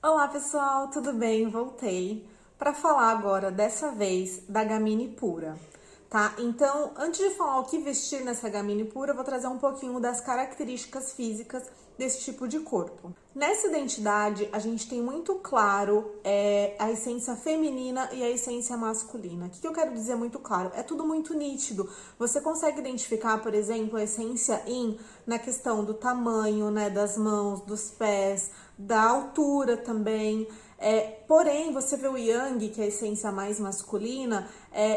Olá pessoal, tudo bem? Voltei para falar agora, dessa vez, da Gamine Pura, tá? Então, antes de falar o que vestir nessa Gamine Pura, eu vou trazer um pouquinho das características físicas desse tipo de corpo. Nessa identidade, a gente tem muito claro a essência feminina e a essência masculina. O que eu quero dizer muito claro? É tudo muito nítido. Você consegue identificar, por exemplo, a essência Yin na questão do tamanho, né, das mãos, dos pés, da altura também. Porém, você vê o Yang, que é a essência mais masculina,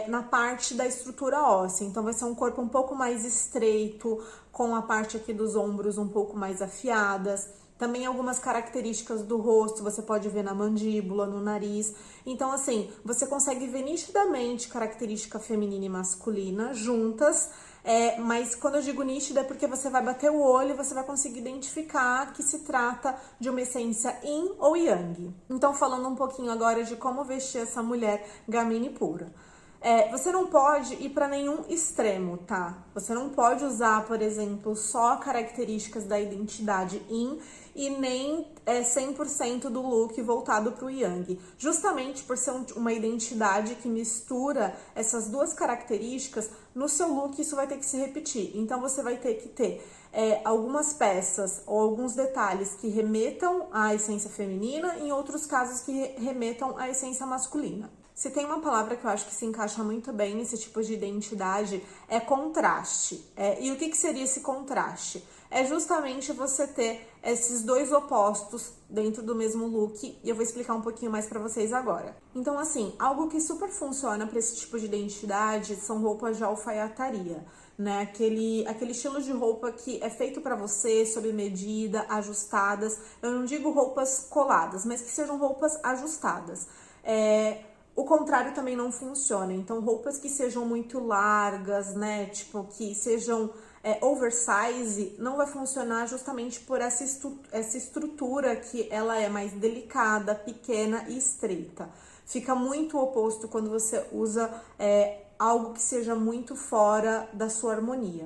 na parte da estrutura óssea. Então, vai ser um corpo um pouco mais estreito, com a parte aqui dos ombros um pouco mais afiadas. Também algumas características do rosto, você pode ver na mandíbula, no nariz. Então, assim, você consegue ver nitidamente característica feminina e masculina juntas. Mas quando eu digo nítida é porque você vai bater o olho e você vai conseguir identificar que se trata de uma essência Yin ou Yang. Então, falando um pouquinho agora de como vestir essa mulher Gamine Pura. Você não pode ir para nenhum extremo, tá? Você não pode usar, por exemplo, só características da identidade Yin e nem 100% do look voltado para o Yang. Justamente por ser uma identidade que mistura essas duas características, no seu look isso vai ter que se repetir. Então você vai ter que ter algumas peças ou alguns detalhes que remetam à essência feminina, em outros casos que remetam à essência masculina. Se tem uma palavra que eu acho que se encaixa muito bem nesse tipo de identidade, é contraste. E o que seria esse contraste? É justamente você ter esses dois opostos dentro do mesmo look, e eu vou explicar um pouquinho mais pra vocês agora. Então, assim, algo que super funciona para esse tipo de identidade são roupas de alfaiataria, né? Aquele estilo de roupa que é feito para você, sob medida, ajustadas. Eu não digo roupas coladas, mas que sejam roupas ajustadas. O contrário também não funciona. Então, roupas que sejam muito largas, né? Tipo, que sejam oversize, não vai funcionar justamente por essa estrutura que ela é mais delicada, pequena e estreita. Fica muito oposto quando você usa algo que seja muito fora da sua harmonia.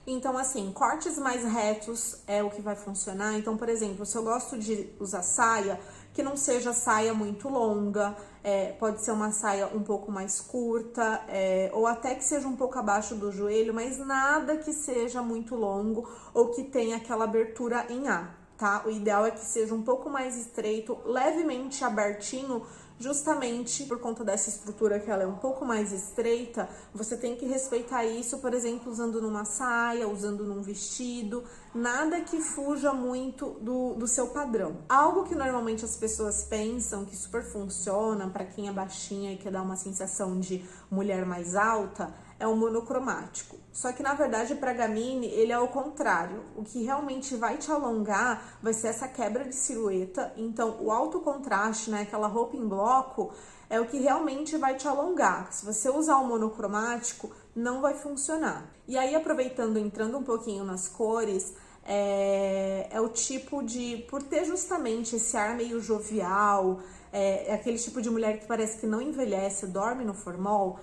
Então, assim, cortes mais retos é o que vai funcionar. Então, por exemplo, se eu gosto de usar saia, que não seja saia muito longa, pode ser uma saia um pouco mais curta, ou até que seja um pouco abaixo do joelho, mas nada que seja muito longo ou que tenha aquela abertura em A, tá? O ideal é que seja um pouco mais estreito, levemente abertinho, justamente por conta dessa estrutura que ela é um pouco mais estreita. Você tem que respeitar isso, por exemplo, usando numa saia, usando num vestido, nada que fuja muito do seu padrão. Algo que normalmente as pessoas pensam que super funciona para quem é baixinha e quer dar uma sensação de mulher mais alta é o monocromático. Só que, na verdade, para Gamine, ele é o contrário. O que realmente vai te alongar vai ser essa quebra de silhueta. Então, o alto contraste, né, aquela roupa em bloco, é o que realmente vai te alongar. Se você usar o monocromático, não vai funcionar. E aí, aproveitando, entrando um pouquinho nas cores, é o tipo de... Por ter justamente esse ar meio jovial, aquele tipo de mulher que parece que não envelhece, dorme no formol,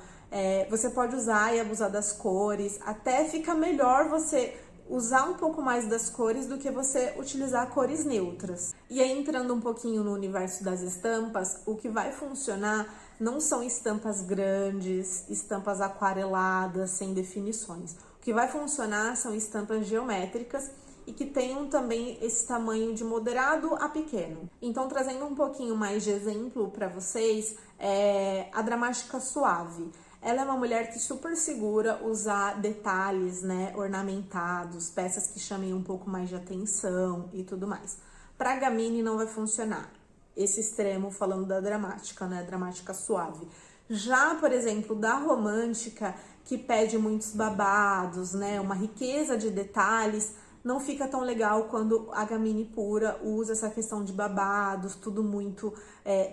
você pode usar e abusar das cores, até fica melhor você usar um pouco mais das cores do que você utilizar cores neutras. E aí, entrando um pouquinho no universo das estampas, o que vai funcionar não são estampas grandes, estampas aquareladas, sem definições. O que vai funcionar são estampas geométricas e que tenham também esse tamanho de moderado a pequeno. Então, trazendo um pouquinho mais de exemplo para vocês, a Dramática Suave. Ela é uma mulher que super segura usar detalhes, né, ornamentados, peças que chamem um pouco mais de atenção e tudo mais. Para Gamine não vai funcionar esse extremo, falando da dramática, né, dramática suave. Já, por exemplo, da romântica, que pede muitos babados, né, uma riqueza de detalhes, não fica tão legal quando a Gamine Pura usa essa questão de babados, tudo muito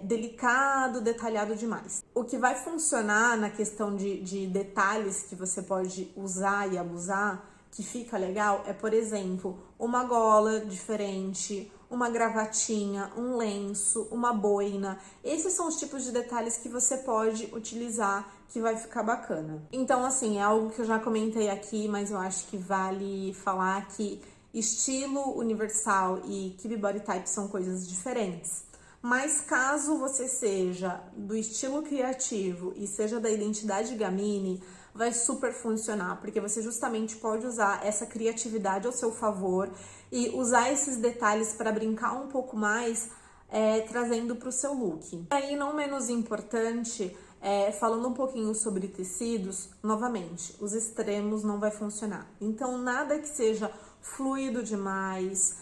delicado, detalhado demais. O que vai funcionar na questão de detalhes que você pode usar e abusar, que fica legal, é, por exemplo, uma gola diferente, uma gravatinha, um lenço, uma boina. Esses são os tipos de detalhes que você pode utilizar que vai ficar bacana. Então, assim, é algo que eu já comentei aqui, mas eu acho que vale falar que estilo universal e keep body type são coisas diferentes. Mas caso você seja do estilo criativo e seja da identidade Gamini, vai super funcionar, porque você justamente pode usar essa criatividade ao seu favor e usar esses detalhes para brincar um pouco mais, trazendo para o seu look. E aí, não menos importante, falando um pouquinho sobre tecidos, novamente, os extremos não vai funcionar. Então, nada que seja fluido demais,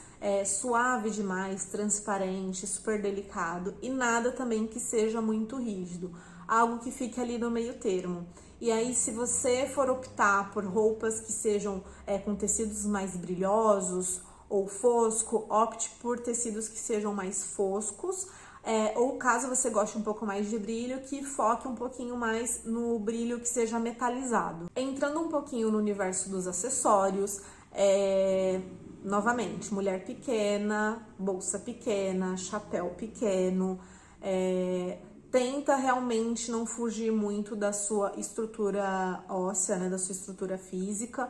suave demais, transparente, super delicado, e nada também que seja muito rígido, algo que fique ali no meio termo. E aí, se você for optar por roupas que sejam com tecidos mais brilhosos ou fosco, opte por tecidos que sejam mais foscos, ou caso você goste um pouco mais de brilho, que foque um pouquinho mais no brilho que seja metalizado. Entrando um pouquinho no universo dos acessórios, novamente, mulher pequena, bolsa pequena, chapéu pequeno, tenta realmente não fugir muito da sua estrutura óssea, né, da sua estrutura física,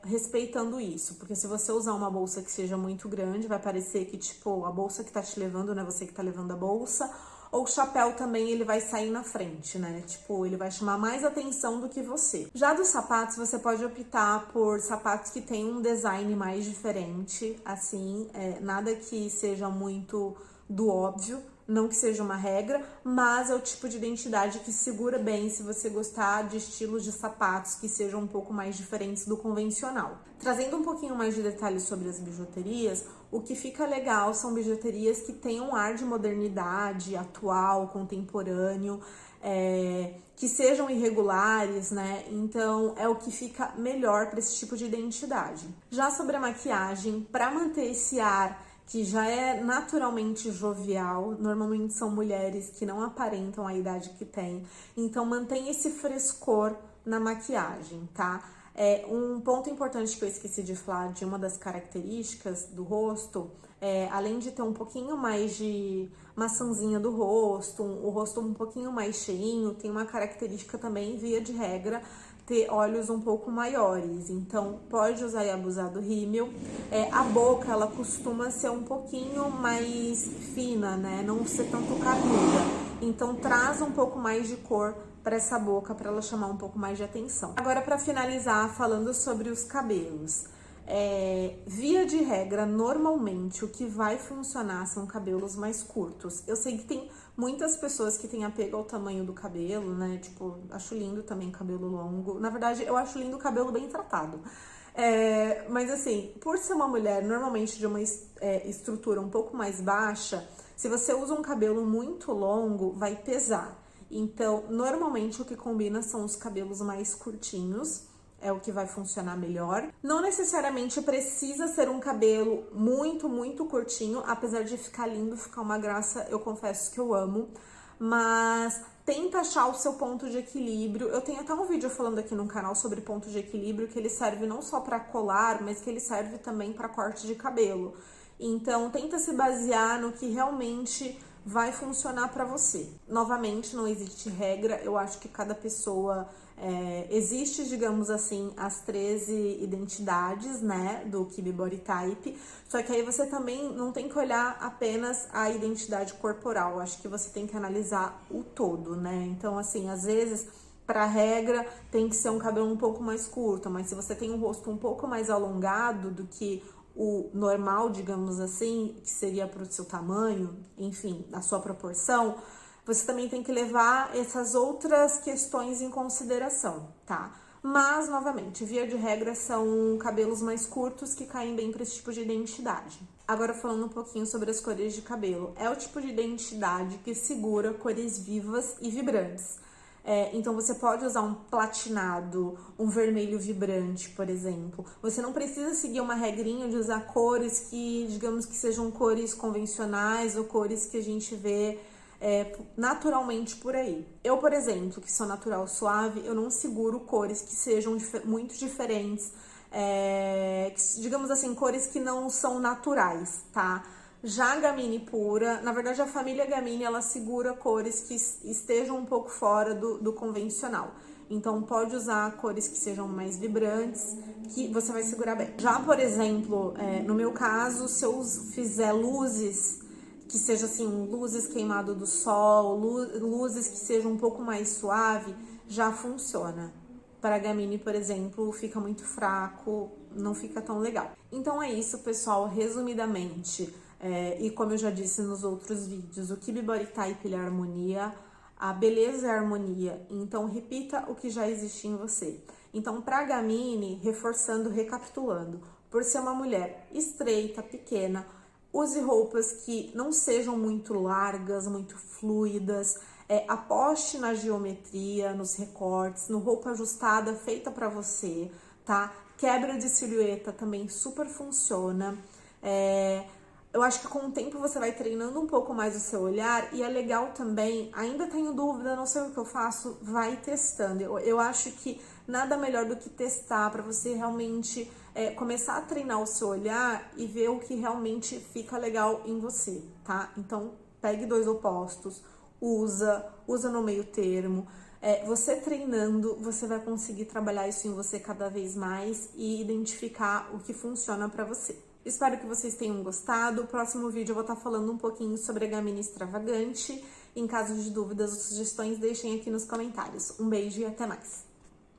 respeitando isso, porque se você usar uma bolsa que seja muito grande, vai parecer que, tipo, a bolsa que tá te levando, não é você que tá levando a bolsa, ou o chapéu também, ele vai sair na frente, né, tipo, ele vai chamar mais atenção do que você. Já dos sapatos, você pode optar por sapatos que tenham um design mais diferente, assim, nada que seja muito do óbvio, não que seja uma regra, mas é o tipo de identidade que segura bem se você gostar de estilos de sapatos que sejam um pouco mais diferentes do convencional. Trazendo um pouquinho mais de detalhes sobre as bijuterias, o que fica legal são bijuterias que tenham um ar de modernidade, atual, contemporâneo, que sejam irregulares, né? Então é o que fica melhor para esse tipo de identidade. Já sobre a maquiagem, para manter esse ar que já é naturalmente jovial, normalmente são mulheres que não aparentam a idade que têm, então mantém esse frescor na maquiagem, tá? Um ponto importante que eu esqueci de falar de uma das características do rosto, além de ter um pouquinho mais de maçãzinha do rosto, o rosto um pouquinho mais cheinho, tem uma característica também, via de regra, ter olhos um pouco maiores, então pode usar e abusar do rímel. A boca, ela costuma ser um pouquinho mais fina, né, não ser tanto carnuda, então traz um pouco mais de cor para essa boca, para ela chamar um pouco mais de atenção. Agora, para finalizar, falando sobre os cabelos. Via de regra, normalmente o que vai funcionar são cabelos mais curtos. Eu sei que tem muitas pessoas que têm apego ao tamanho do cabelo, né? Tipo, acho lindo também cabelo longo. Na verdade, eu acho lindo o cabelo bem tratado. Mas assim, por ser uma mulher normalmente de uma estrutura um pouco mais baixa, se você usa um cabelo muito longo, vai pesar. Então, normalmente o que combina são os cabelos mais curtinhos, é o que vai funcionar melhor. Não necessariamente precisa ser um cabelo muito, muito curtinho, apesar de ficar lindo, ficar uma graça, eu confesso que eu amo. Mas tenta achar o seu ponto de equilíbrio. Eu tenho até um vídeo falando aqui no canal sobre ponto de equilíbrio, que ele serve não só para colar, mas que ele serve também para corte de cabelo. Então, tenta se basear no que realmente vai funcionar para você. Novamente, não existe regra, eu acho que cada pessoa... existe, digamos assim, as 13 identidades, né, do Kibe Body Type, só que aí você também não tem que olhar apenas a identidade corporal, acho que você tem que analisar o todo, né, então assim, às vezes, para regra, tem que ser um cabelo um pouco mais curto, mas se você tem um rosto um pouco mais alongado do que o normal, digamos assim, que seria para o seu tamanho, enfim, a sua proporção, você também tem que levar essas outras questões em consideração, tá? Mas, novamente, via de regra, são cabelos mais curtos que caem bem para esse tipo de identidade. Agora, falando um pouquinho sobre as cores de cabelo. É o tipo de identidade que segura cores vivas e vibrantes. Então, você pode usar um platinado, um vermelho vibrante, por exemplo. Você não precisa seguir uma regrinha de usar cores que, digamos que sejam cores convencionais ou cores que a gente vê naturalmente por aí. Eu, por exemplo, que sou natural suave, eu não seguro cores que sejam muito diferentes, digamos assim, cores que não são naturais, tá? Já a Gamini pura, na verdade a família Gamini, ela segura cores que estejam um pouco fora do convencional. Então pode usar cores que sejam mais vibrantes, que você vai segurar bem. Já, por exemplo, no meu caso, se eu fizer luzes que seja assim, luzes queimado do sol, luzes que sejam um pouco mais suave, já funciona. Para a Gamini, por exemplo, fica muito fraco, não fica tão legal. Então é isso, pessoal, resumidamente. E como eu já disse nos outros vídeos, o Kibe Body Type é a harmonia, a beleza é a harmonia. Então repita o que já existe em você. Então, para a Gamini, reforçando, recapitulando, por ser uma mulher estreita, pequena, use roupas que não sejam muito largas, muito fluidas, aposte na geometria, nos recortes, no roupa ajustada feita para você, tá? Quebra de silhueta também super funciona. Eu acho que com o tempo você vai treinando um pouco mais o seu olhar e é legal também, ainda tenho dúvida, não sei o que eu faço, vai testando. Eu acho que nada melhor do que testar para você realmente começar a treinar o seu olhar e ver o que realmente fica legal em você, tá? Então, pegue dois opostos, usa no meio termo. Você treinando, você vai conseguir trabalhar isso em você cada vez mais e identificar o que funciona para você. Espero que vocês tenham gostado. No próximo vídeo eu vou estar falando um pouquinho sobre a Gamini extravagante. Em caso de dúvidas ou sugestões, deixem aqui nos comentários. Um beijo e até mais!